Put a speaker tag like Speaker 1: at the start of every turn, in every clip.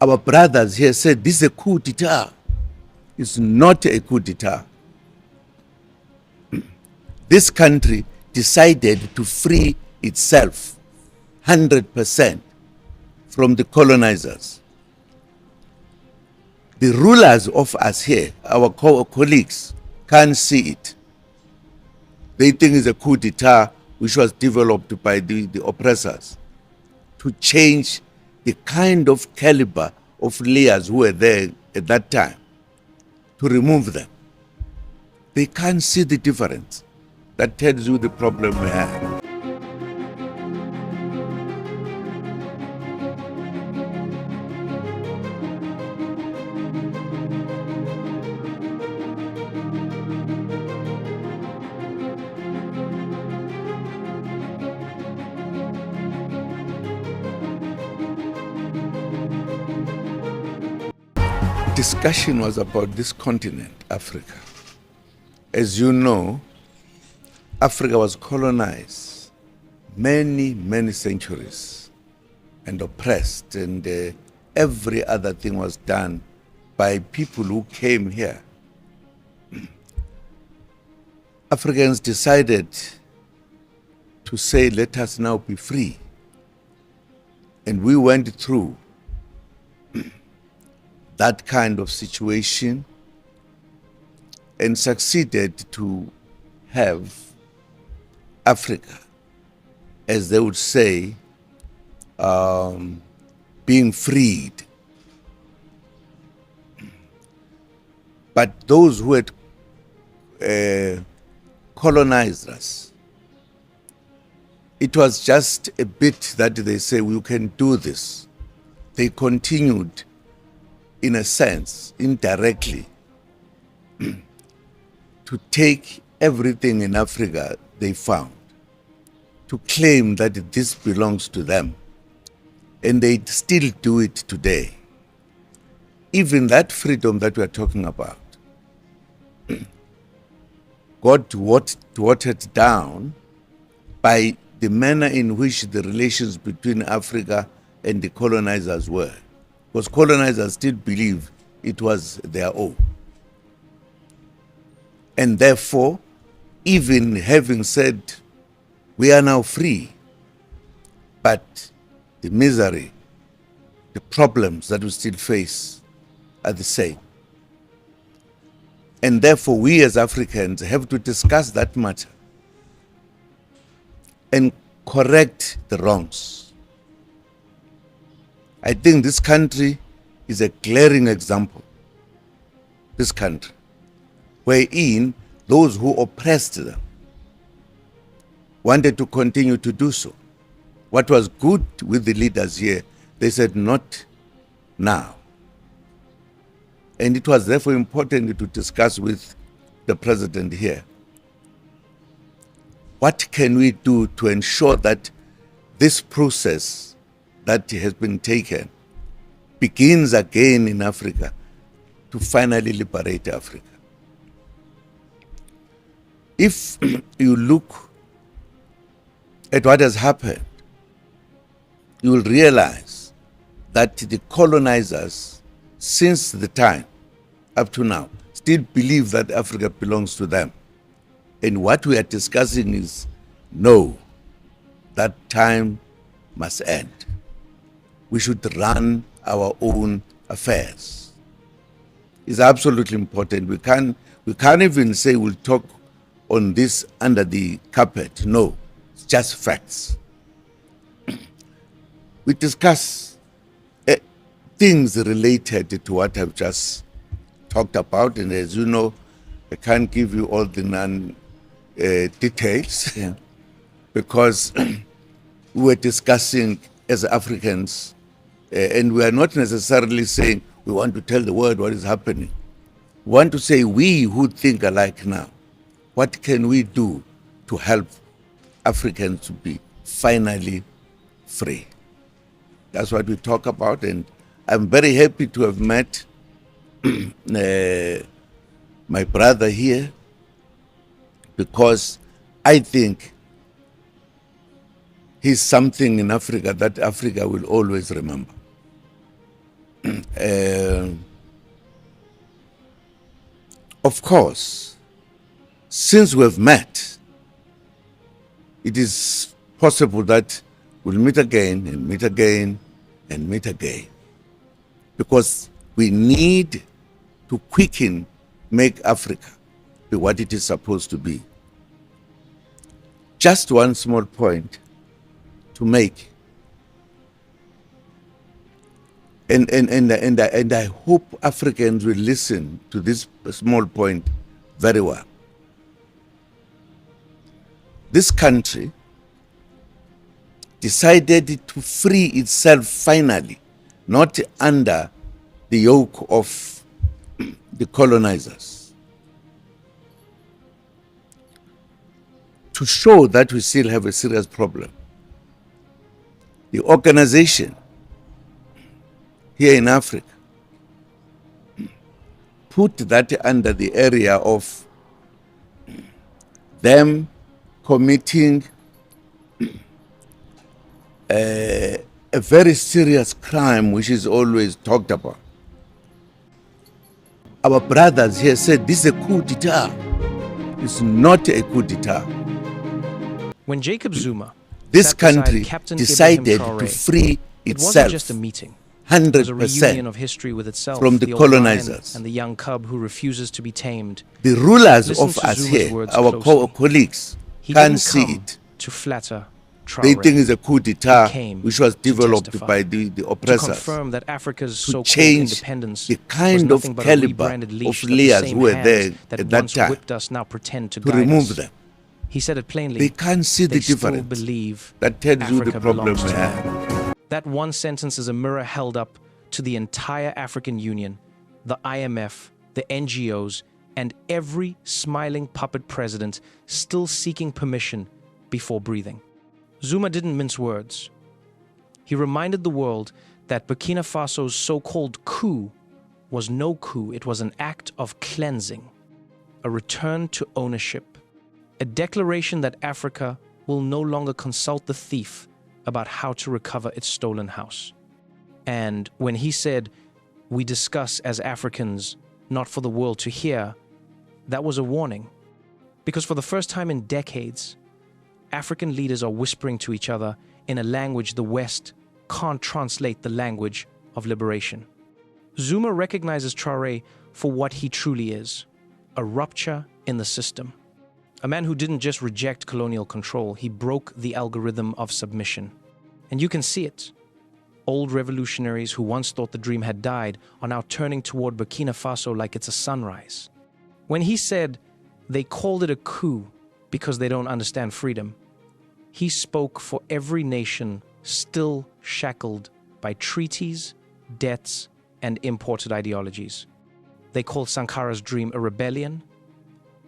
Speaker 1: our brothers here said this is a coup d'etat. It's not a coup d'etat. This country decided to free itself 100% from the colonizers. The rulers of us here, our colleagues, can't see it. They think it's a coup d'etat which was developed by the oppressors to change the kind of caliber of leaders who were there at that time, to remove them. They can't see the difference. That tells you the problem we have. Discussion was about this continent, Africa. As you know, Africa was colonized many centuries and oppressed, and every other thing was done by people who came here. Africans decided to say, let us now be free. And we went through that kind of situation and succeeded to have Africa, as they would say, being freed. But those who had colonized us, it was just a bit that they say, we can do this. They continued, in a sense, indirectly, to take everything in Africa they found, to claim that this belongs to them. And they still do it today. Even that freedom that we are talking about got watered down by the manner in which the relations between Africa and the colonizers were. Because colonizers still believe it was their own. And therefore, even having said, we are now free, but the misery, the problems that we still face are the same. And therefore, we as Africans have to discuss that matter and correct the wrongs. I think this country is a glaring example, this country, wherein those who oppressed them wanted to continue to do so. What was good with the leaders here, they said, not now. And it was therefore important to discuss with the president here. What can we do to ensure that this process that has been taken begins again in Africa to finally liberate Africa? If you look at what has happened, you will realize that the colonizers, since the time up to now, still believe that Africa belongs to them. And what we are discussing is, no, that time must end. We should run our own affairs. It's absolutely important. We can't even say we'll talk on this under the carpet. No, it's just facts. We discuss things related to what I've just talked about, and as you know, I can't give you all the details because we were discussing as Africans, and we are not necessarily saying we want to tell the world what is happening. We want to say, we who think alike now, what can we do to help Africans to be finally free? That's what we talk about, and I'm very happy to have met my brother here, because I think he's something in Africa that Africa will always remember. of course, since we've met, it is possible that we'll meet again and meet again and meet again, because we need to quicken, make Africa be what it is supposed to be. Just one small point to make. And I hope Africans will listen to this small point very well. This country decided to free itself finally, not under the yoke of the colonizers, to show that we still have a serious problem. The organization here in Africa put that under the area of them committing a very serious crime which is always talked about. Our brothers here said this is a coup d'etat. It's not a coup d'etat.
Speaker 2: When Jacob Zuma,
Speaker 1: this country
Speaker 2: Captain
Speaker 1: decided
Speaker 2: Ibrahim Traoré,
Speaker 1: to free
Speaker 2: it wasn't
Speaker 1: itself
Speaker 2: just a meeting. It was a reunion
Speaker 1: 100%
Speaker 2: of history with itself,
Speaker 1: from the
Speaker 2: old lion
Speaker 1: colonizers.
Speaker 2: and the young cub who refuses to be tamed.
Speaker 1: The rulers
Speaker 2: Listen
Speaker 1: of
Speaker 2: to
Speaker 1: us
Speaker 2: Zuma's
Speaker 1: here,
Speaker 2: words
Speaker 1: our
Speaker 2: closely.
Speaker 1: colleagues,
Speaker 2: He
Speaker 1: can't
Speaker 2: didn't
Speaker 1: see
Speaker 2: come
Speaker 1: it.
Speaker 2: to flatter Traore.
Speaker 1: They think it's a coup d'etat
Speaker 2: came
Speaker 1: which was
Speaker 2: to
Speaker 1: developed
Speaker 2: testify,
Speaker 1: by the
Speaker 2: to
Speaker 1: oppressors,
Speaker 2: confirm that Africa's
Speaker 1: to
Speaker 2: so-called
Speaker 1: change
Speaker 2: independence
Speaker 1: the
Speaker 2: was
Speaker 1: kind of
Speaker 2: nothing but a
Speaker 1: caliber
Speaker 2: rebranded
Speaker 1: of
Speaker 2: leash that the
Speaker 1: leaders
Speaker 2: same
Speaker 1: who were
Speaker 2: hands
Speaker 1: there
Speaker 2: that
Speaker 1: at that
Speaker 2: once
Speaker 1: time
Speaker 2: whipped us now pretend to
Speaker 1: to
Speaker 2: guide
Speaker 1: remove
Speaker 2: us.
Speaker 1: them.
Speaker 2: He said it plainly.
Speaker 1: They can't see the
Speaker 2: They still
Speaker 1: difference.
Speaker 2: believe
Speaker 1: That tells you the
Speaker 2: Africa
Speaker 1: problem
Speaker 2: belongs
Speaker 1: we
Speaker 2: to
Speaker 1: have.
Speaker 2: them. That one sentence is a mirror held up to the entire African Union, the IMF, the NGOs, and every smiling puppet president still seeking permission before breathing. Zuma didn't mince words. He reminded the world that Burkina Faso's so-called coup was no coup. It was an act of cleansing, a return to ownership, a declaration that Africa will no longer consult the thief about how to recover its stolen house. And when he said, "We discuss as Africans, not for the world to hear," that was a warning. Because for the first time in decades, African leaders are whispering to each other in a language the West can't translate, the language of liberation. Zuma recognizes Traore for what he truly is, a rupture in the system. A man who didn't just reject colonial control, he broke the algorithm of submission. And you can see it. Old revolutionaries who once thought the dream had died are now turning toward Burkina Faso like it's a sunrise. When he said they called it a coup because they don't understand freedom, he spoke for every nation still shackled by treaties, debts, and imported ideologies. They called Sankara's dream a rebellion.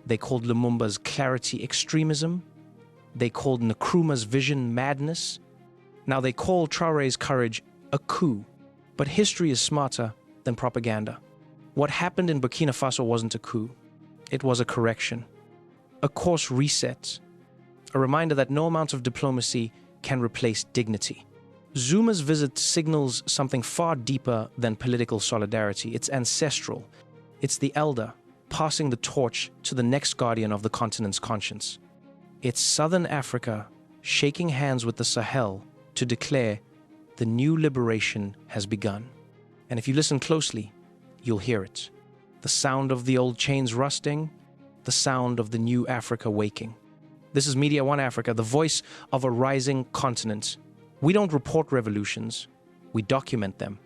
Speaker 2: They called Lumumba's clarity extremism. They called Nkrumah's vision madness. Now they call Traore's courage a coup. But history is smarter than propaganda. What happened in Burkina Faso wasn't a coup. It was a correction, a course reset, a reminder that no amount of diplomacy can replace dignity. Zuma's visit signals something far deeper than political solidarity. It's ancestral. It's the elder passing the torch to the next guardian of the continent's conscience. It's Southern Africa shaking hands with the Sahel to declare the new liberation has begun. And if you listen closely, you'll hear it. The sound of the old chains rusting, the sound of the new Africa waking. This is Media One Africa, the voice of a rising continent. We don't report revolutions, we document them.